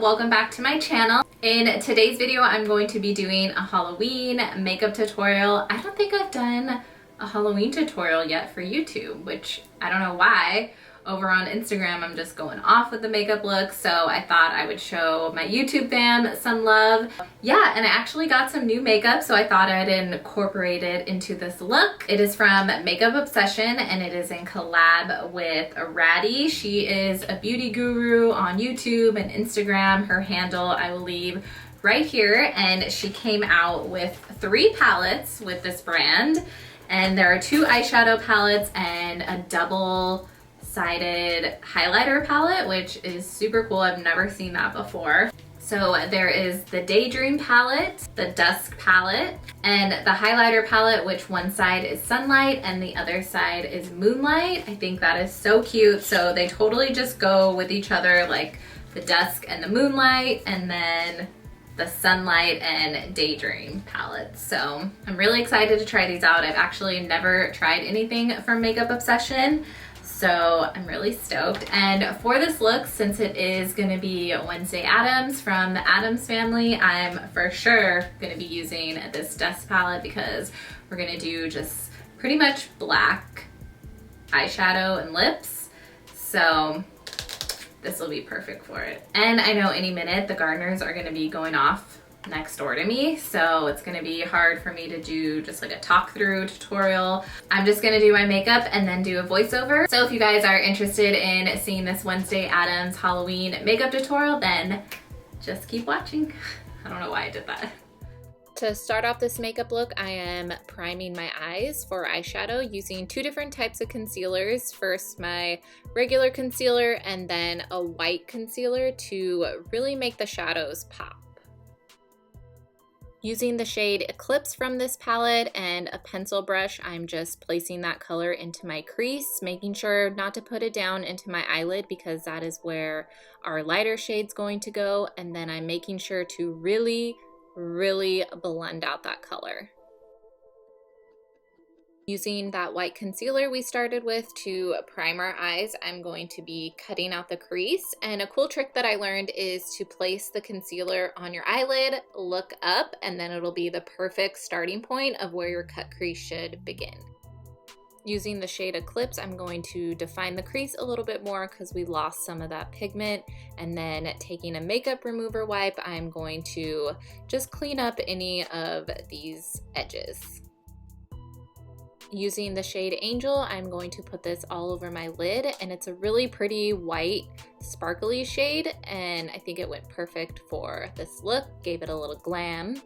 welcome back to my channel. In today's video, I'm going to be doing a Halloween makeup tutorial. I don't think I've done a Halloween tutorial yet for YouTube, which I don't know why. Over on Instagram, I'm just going off with the makeup look, so I thought I would show my YouTube fam some love. Yeah, and I actually got some new makeup, so I thought I'd incorporate it into this look. It is from Makeup Obsession, and it is in collab with Rady. She is a beauty guru on YouTube and Instagram. Her handle I will leave right here, and she came out with 3 palettes with this brand, and there are 2 eyeshadow palettes and a double-sided highlighter palette, which is super cool. I've never seen that before. So there is the Daydream palette, the Dusk palette, and the highlighter palette, which one side is sunlight and the other side is moonlight. I think that is so cute. So they totally just go with each other, like the dusk and the moonlight, and then the sunlight and Daydream palette. So I'm really excited to try these out. I've actually never tried anything from Makeup Obsession, so I'm really stoked. And for this look, since it is gonna be Wednesday Addams from the Addams Family, I'm for sure gonna be using this Dusk palette because we're gonna do just pretty much black eyeshadow and lips. So this will be perfect for it. And I know any minute the gardeners are gonna be going off next door to me, so it's gonna be hard for me to do just like a talk through tutorial. I'm just gonna do my makeup and then do a voiceover. So if you guys are interested in seeing this Wednesday Addams Halloween makeup tutorial, then just keep watching. I don't know why I did that. To start off this makeup look, I am priming my eyes for eyeshadow using 2 different types of concealers. First, my regular concealer and then a white concealer to really make the shadows pop. Using the shade Eclipse from this palette and a pencil brush, I'm just placing that color into my crease, making sure not to put it down into my eyelid because that is where our lighter shade's going to go. And then I'm making sure to really blend out that color. Using that white concealer we started with to prime our eyes, I'm going to be cutting out the crease. And a cool trick that I learned is to place the concealer on your eyelid, look up, and then it'll be the perfect starting point of where your cut crease should begin. Using the shade Eclipse, I'm going to define the crease a little bit more because we lost some of that pigment. And then taking a makeup remover wipe, I'm going to just clean up any of these edges. Using the shade Angel, I'm going to put this all over my lid, and it's a really pretty white, sparkly shade, and I think it went perfect for this look, gave it a little glam.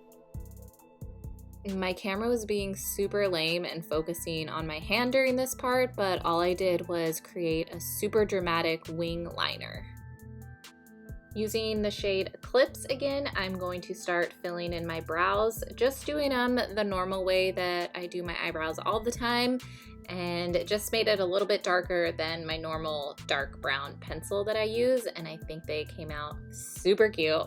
My camera was being super lame and focusing on my hand during this part, but all I did was create a super dramatic wing liner. Using the shade Eclipse again, I'm going to start filling in my brows, just doing them the normal way that I do my eyebrows all the time, and it just made it a little bit darker than my normal dark brown pencil that I use, and I think they came out super cute.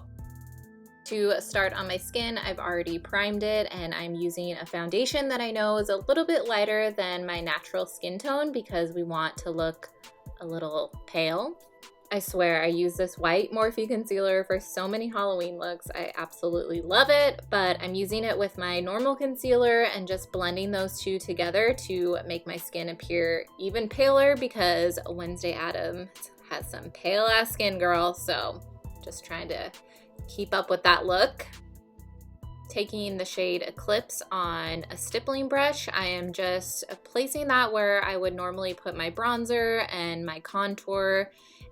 To start on my skin, I've already primed it, and I'm using a foundation that I know is a little bit lighter than my natural skin tone because we want to look a little pale. I swear I use this white Morphe concealer for so many Halloween looks. I absolutely love it, but I'm using it with my normal concealer and just blending those 2 together to make my skin appear even paler because Wednesday Addams has some pale ass skin, girl, so just trying to keep up with that look. Taking the shade Eclipse on a stippling brush, I am just placing that where I would normally put my bronzer and my contour,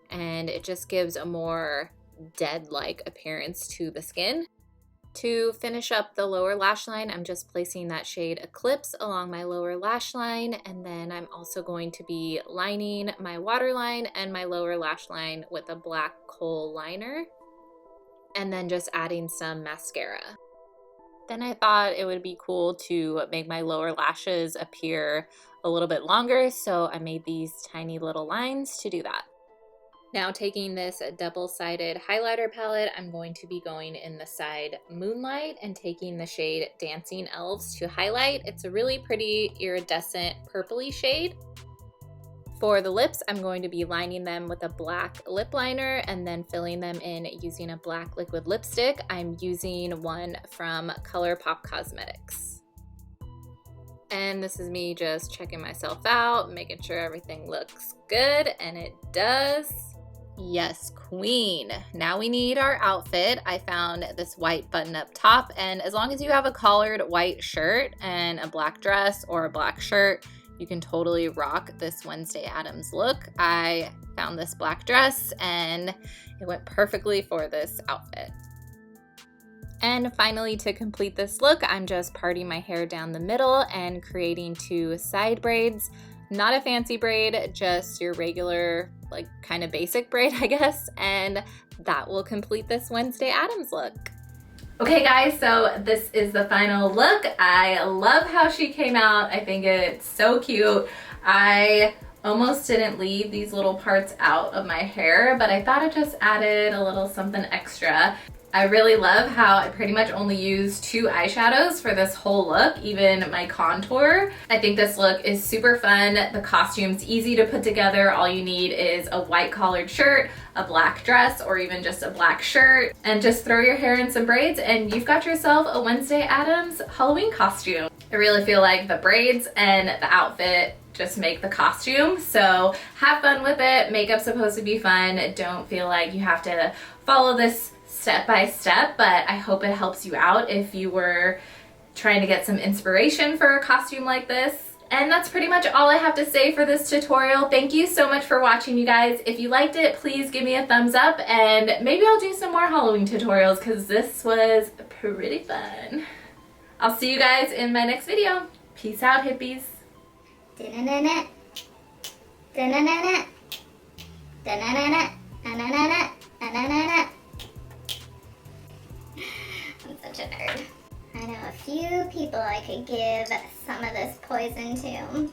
and it just gives a more dead-like appearance to the skin. To finish up the lower lash line, I'm just placing that shade Eclipse along my lower lash line, and then I'm also going to be lining my waterline and my lower lash line with a black kohl liner, and then just adding some mascara. Then I thought it would be cool to make my lower lashes appear a little bit longer, so I made these tiny little lines to do that. Now taking this double-sided highlighter palette, I'm going to be going in the side Moonlight and taking the shade Dancing Elves to highlight. It's a really pretty iridescent purpley shade. For the lips, I'm going to be lining them with a black lip liner and then filling them in using a black liquid lipstick. I'm using one from ColourPop Cosmetics. And this is me just checking myself out, making sure everything looks good, and it does. Yes, queen. Now we need our outfit. I found this white button-up top, and as long as you have a collared white shirt and a black dress or a black shirt, you can totally rock this Wednesday Addams look. I found this black dress and it went perfectly for this outfit. And finally, to complete this look, I'm just parting my hair down the middle and creating 2 side braids. Not a fancy braid, just your regular, like kind of basic braid, I guess. And that will complete this Wednesday Addams look. Okay guys, so this is the final look. I love how she came out. I think it's so cute. I almost didn't leave these little parts out of my hair, but I thought it just added a little something extra. I really love how I pretty much only used 2 eyeshadows for this whole look, even my contour. I think this look is super fun. The costume's easy to put together. All you need is a white collared shirt, a black dress, or even just a black shirt, and just throw your hair in some braids and you've got yourself a Wednesday Addams Halloween costume. I really feel like the braids and the outfit just make the costume, so have fun with it. Makeup's supposed to be fun. Don't feel like you have to follow this step by step, but I hope it helps you out if you were trying to get some inspiration for a costume like this. And that's pretty much all I have to say for this tutorial. Thank you so much for watching, you guys. If you liked it, please give me a thumbs up, and maybe I'll do some more Halloween tutorials because this was pretty fun. I'll see you guys in my next video. Peace out, hippies. Da-na-na-na. Da-na-na-na. Da-na-na-na. Na-na-na-na. Na-na-na-na. I'm such a nerd. I know a few people I could give some of this poison to.